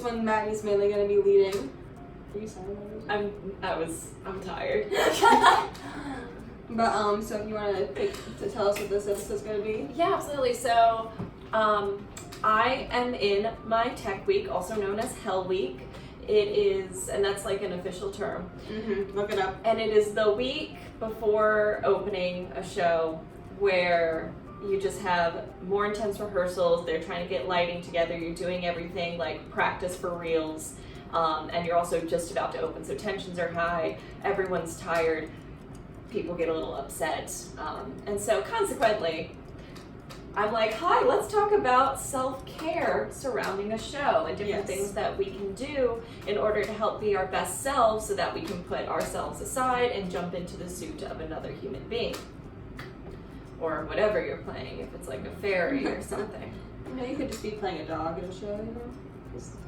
one Maddie's mainly going to be leading. Are you sorry? I'm tired. But so if you want to tell us what this episode's going to be. Yeah, absolutely. So, I am in my tech week, also known as Hell Week. It is, and that's like an official term. Look it up. And it is the week before opening a show where you just have more intense rehearsals. They're trying to get lighting together. You're doing everything like practice for reels. And you're also just about to open, so tensions are high. Everyone's tired. People get a little upset. And so consequently, I'm like, hi, let's talk about self-care surrounding a show and different things that we can do in order to help be our best selves so that we can put ourselves aside and jump into the suit of another human being. Or whatever you're playing, if it's like a fairy or something. You know, you could just be playing a dog in a show, you know?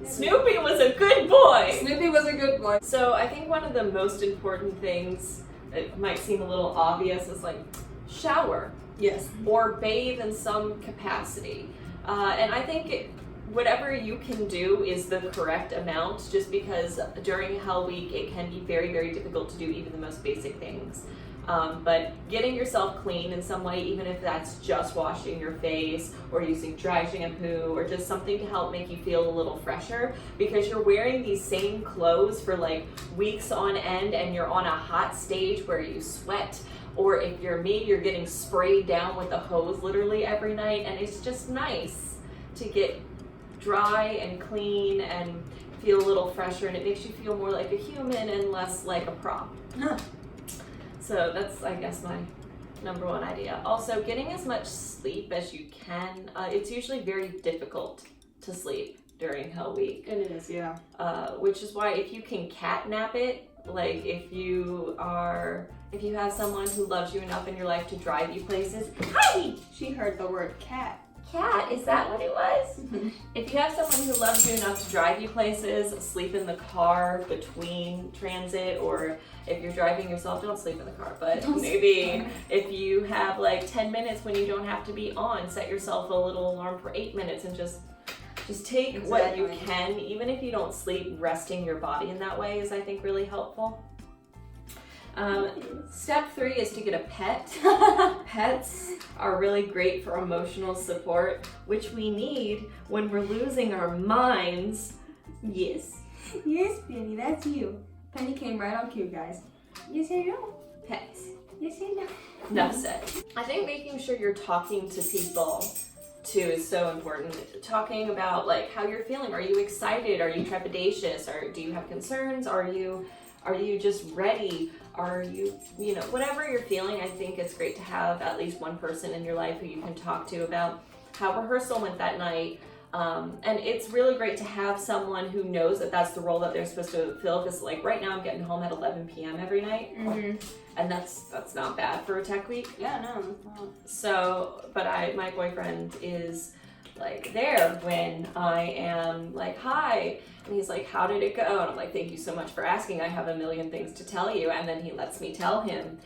Snoopy was a good boy! Snoopy was a good boy. So I think one of the most important things, it might seem a little obvious, is like shower. Yes. Or bathe in some capacity. And I think whatever you can do is the correct amount, just because during Hell Week it can be very, very difficult to do even the most basic things. But getting yourself clean in some way, even if that's just washing your face or using dry shampoo or just something to help make you feel a little fresher, because you're wearing these same clothes for like weeks on end and you're on a hot stage where you sweat, or if you're me, you're getting sprayed down with a hose literally every night, and it's just nice to get dry and clean and feel a little fresher, and it makes you feel more like a human and less like a prop. So that's, I guess, my number one idea. Also, getting as much sleep as you can. It's usually very difficult to sleep during Hell Week. And it is, yeah. Which is why if you can catnap it, like if you have someone who loves you enough in your life to drive you places. Hi! She heard the word cat. Cat, is that what it was? If you have someone who loves you enough to drive you places, sleep in the car between transit, or if you're driving yourself, don't sleep in the car, but maybe if you have like 10 minutes when you don't have to be on, set yourself a little alarm for 8 minutes and just take what you can, even if you don't sleep. Resting your body in that way is, I think, really helpful. Step 3 is to get a pet. Pets are really great for emotional support, which we need when we're losing our minds. Yes. Yes, Penny, that's you. Penny came right on cue, guys. Yes, I know. Pets. Yes, I know. Enough said. I think making sure you're talking to people too is so important. Talking about like how you're feeling. Are you excited? Are you trepidatious? Or do you have concerns? Are you just ready? Are you know, whatever you're feeling, I think it's great to have at least one person in your life who you can talk to about how rehearsal went that night. And it's really great to have someone who knows that that's the role that they're supposed to fill, because like right now I'm getting home at 11 p.m. every night. And that's not bad for a tech week. Yeah, no, it's not. So, but my boyfriend is like there when I am like, hi, and he's like, how did it go? And I'm like, thank you so much for asking. I have a million things to tell you. And then he lets me tell him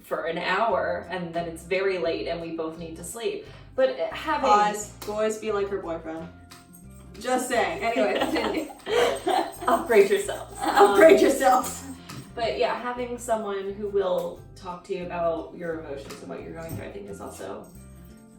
for an hour, and then it's very late and we both need to sleep. But having... Pause. Boys, be like your boyfriend. Just saying. Anyway, continue. Upgrade yourselves. Upgrade yourselves. But yeah, having someone who will talk to you about your emotions and what you're going through, I think, is also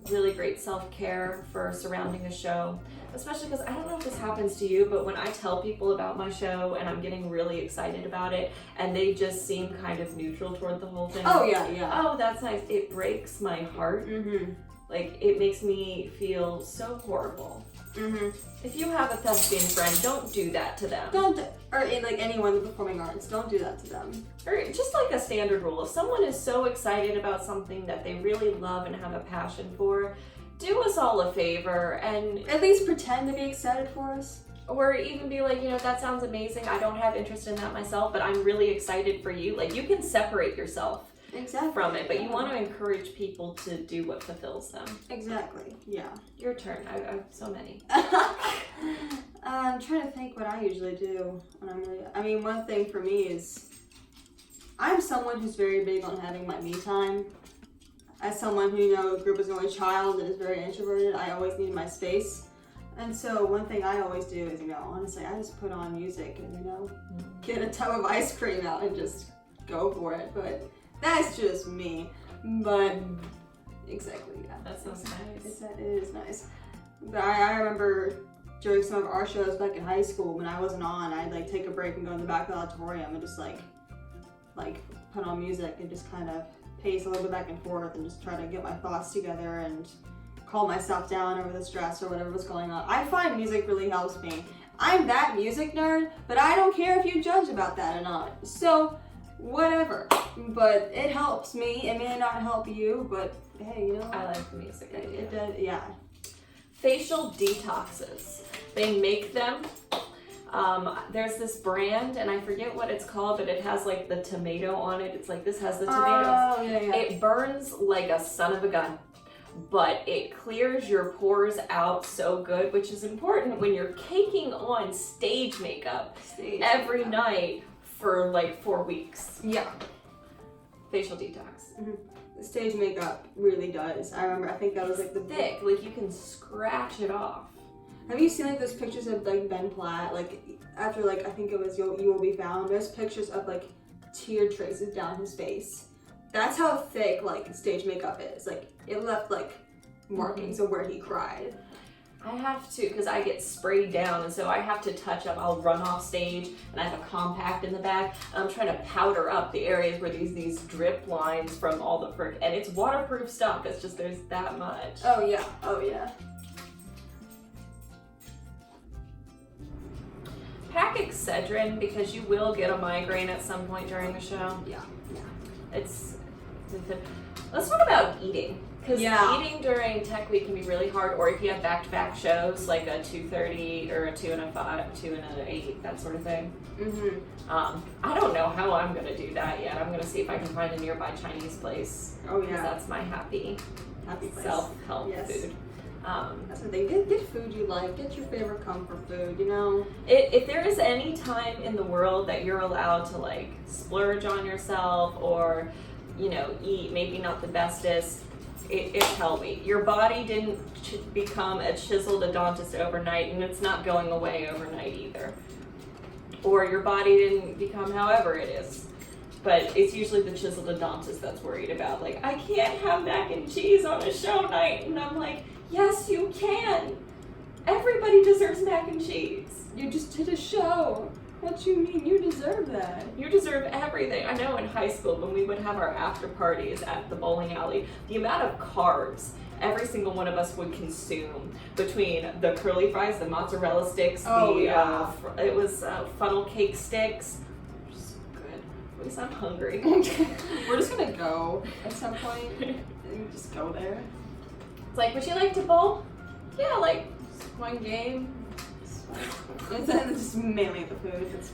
really great self-care for surrounding a show. Especially because I don't know if this happens to you, but when I tell people about my show and I'm getting really excited about it and they just seem kind of neutral toward the whole thing. Oh, yeah. Oh, that's nice. It breaks my heart. Like, it makes me feel so horrible. If you have a thespian friend, don't do that to them. Or like anyone in the performing arts, don't do that to them. Or just like a standard rule, if someone is so excited about something that they really love and have a passion for, do us all a favor and at least pretend to be excited for us. Or even be like, you know, that sounds amazing. I don't have interest in that myself, but I'm really excited for you. Like, you can separate yourself from it, but you want to encourage people to do what fulfills them. Exactly, yeah. Your turn. I have so many. I'm trying to think what I usually do when I'm really... I mean, one thing for me is I'm someone who's very big on having my me time. As someone who, you know, grew up as an only child and is very introverted, I always need my space. And so one thing I always do is, honestly, I just put on music and, get a tub of ice cream out and just go for it. But that's just me. But exactly, yeah. That sounds nice. It is nice. But I remember during some of our shows back in high school when I wasn't on, I'd like take a break and go in the back of the auditorium and just like put on music and just kind of pace a little bit back and forth and just try to get my thoughts together and calm myself down over the stress or whatever was going on. I find music really helps me. I'm that music nerd, but I don't care if you judge about that or not. So, whatever. But it helps me. It may not help you, but hey, I like the music idea. It does, yeah. Facial detoxes. They make them. There's this brand, and I forget what it's called, but it has like the tomato on it. It's like this has the tomatoes. Oh, yeah. It burns like a son of a gun, but it clears your pores out so good, which is important when you're caking on stage makeup every night for like 4 weeks. Yeah. Facial detox. Mm-hmm. The stage makeup really does. I remember, I think that was like the Thick, like you can scratch it off. Have you seen like those pictures of like Ben Platt, like after like I think it was You Will Be Found? There's pictures of like tear traces down his face. That's how thick like stage makeup is. Like it left like markings of where he cried. I have to, because I get sprayed down, and so I have to touch up. I'll run off stage, and I have a compact in the back, and I'm trying to powder up the areas where these drip lines from all the frick, and it's waterproof stuff. It's just there's that much. Oh yeah. Pack Excedrin, because you will get a migraine at some point during the show. Yeah. Let's talk about eating. Because Yeah. eating during Tech Week can be really hard, or if you have back-to-back shows, like a 2:30 or a 2 and a 5, 2 and an 8, that sort of thing. Mm-hmm. I don't know how I'm going to do that yet. I'm going to see if I can find a nearby Chinese place. Oh Because yeah. that's my happy Place. self-help Yes. food. That's the thing. Get food you like. Get your favorite comfort food. If there is any time in the world that you're allowed to like splurge on yourself or, eat maybe not the bestest, it's Hell Week. Your body didn't become a chiseled odontist overnight, and it's not going away overnight either. Or your body didn't become however it is. But it's usually the chiseled odontist that's worried about, like, I can't have mac and cheese on a show night. And I'm like, yes, you can. Everybody deserves mac and cheese. You just did a show. What you mean? You deserve that. You deserve everything. I know in high school when we would have our after parties at the bowling alley, the amount of carbs every single one of us would consume between the curly fries, the mozzarella sticks, it was funnel cake sticks. So good. At least I'm hungry. We're just gonna go at some point and just go there. It's like, would you like to bowl? Yeah, like one game. It's just mainly the food. It's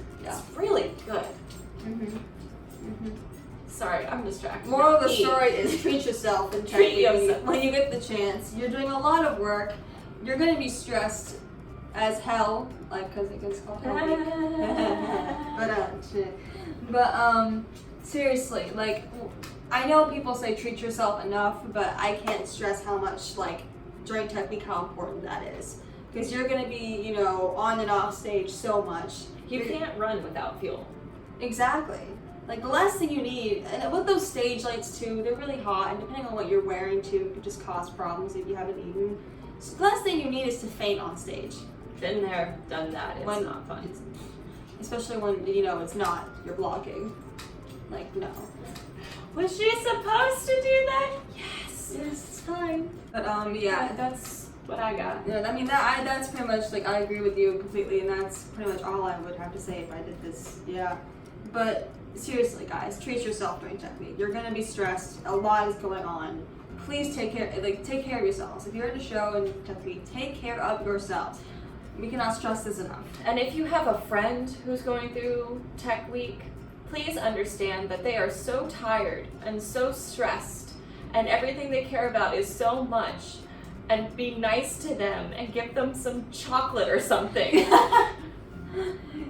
really good. Mm-hmm. Sorry, I'm distracted. Moral of the story is treat yourself and Treat yourself. when you get the chance. You're doing a lot of work. You're gonna be stressed as hell, like because it gets called hell week. but seriously, like I know people say treat yourself enough, but I can't stress how much like during Tech Week how important that is. Because you're gonna be, on and off stage so much. You can't run without fuel. Exactly. Like the last thing you need, and with those stage lights too, they're really hot, and depending on what you're wearing too, it could just cause problems if you haven't eaten. So the last thing you need is to faint on stage. Been there, done that. It's not fun. Especially when, it's not, you're blocking. Like, no. Was she supposed to do that? Yes. It's fine. But, yeah. That's what I got. Yeah, I mean, that's pretty much, like, I agree with you completely, and that's pretty much all I would have to say if I did this. Yeah. But seriously, guys, treat yourself during Tech Week. You're gonna be stressed. A lot is going on. Please take care of yourselves. If you're at a show in Tech Week, take care of yourselves. We cannot stress this enough. And if you have a friend who's going through Tech Week, please understand that they are so tired and so stressed, and everything they care about is so much. And be nice to them and give them some chocolate or something.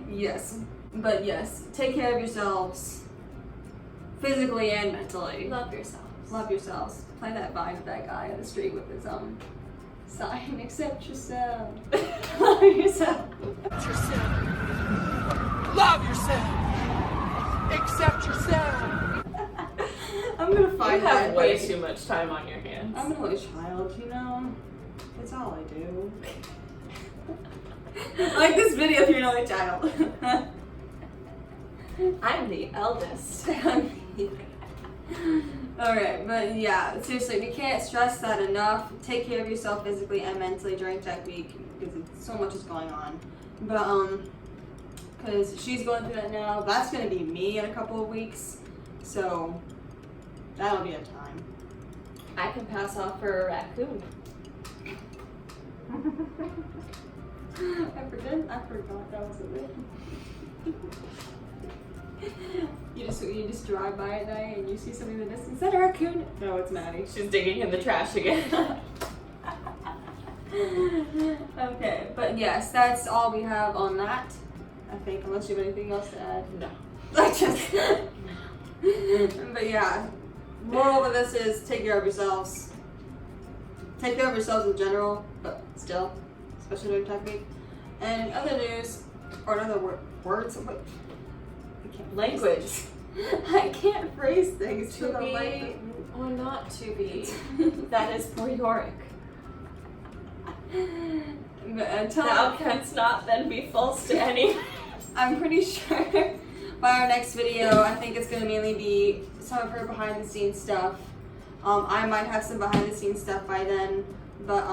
Yes. But yes, take care of yourselves, physically and mentally. Love yourselves. Love yourselves. Play that Vine with that guy on the street with his Sign, accept yourself. Love yourself. Accept yourself. Love yourself. Accept yourself. I'm gonna find You have that way page. too much time on your hands. I'm an only child, you know? That's all I do. Like this video if you're an only child. I'm the eldest. Alright, but yeah, seriously, we can't stress that enough. Take care of yourself physically and mentally during tech week because so much is going on. But, because she's going through that now. That's going to be me in a couple of weeks. So, that'll be a time. I can pass off for a raccoon. I forgot that was a thing. You just drive by at night and you see something in the distance. Is that a raccoon? No, it's Maddie. She's digging in the trash again. Okay, but yes, that's all we have on that. I think, unless you have anything else to add. No. But yeah, moral of this is take care of yourselves. Take care of yourselves in general, but still, especially during tech week. And in other news, or in other words, what? I can't Language. I can't phrase things To the be life or not to be. That is for Yorick. But until Thou canst not then be false to any. I'm pretty sure by our next video, I think it's going to mainly be some of her behind the scenes stuff. I might have some behind the scenes stuff by then, but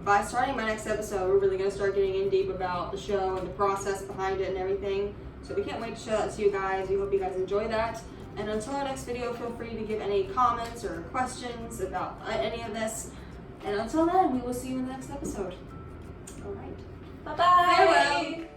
by starting my next episode, we're really going to start getting in deep about the show and the process behind it and everything. So we can't wait to show that to you guys. We hope you guys enjoy that. And until our next video, feel free to give any comments or questions about any of this. And until then, we will see you in the next episode. All right. Bye bye. Farewell.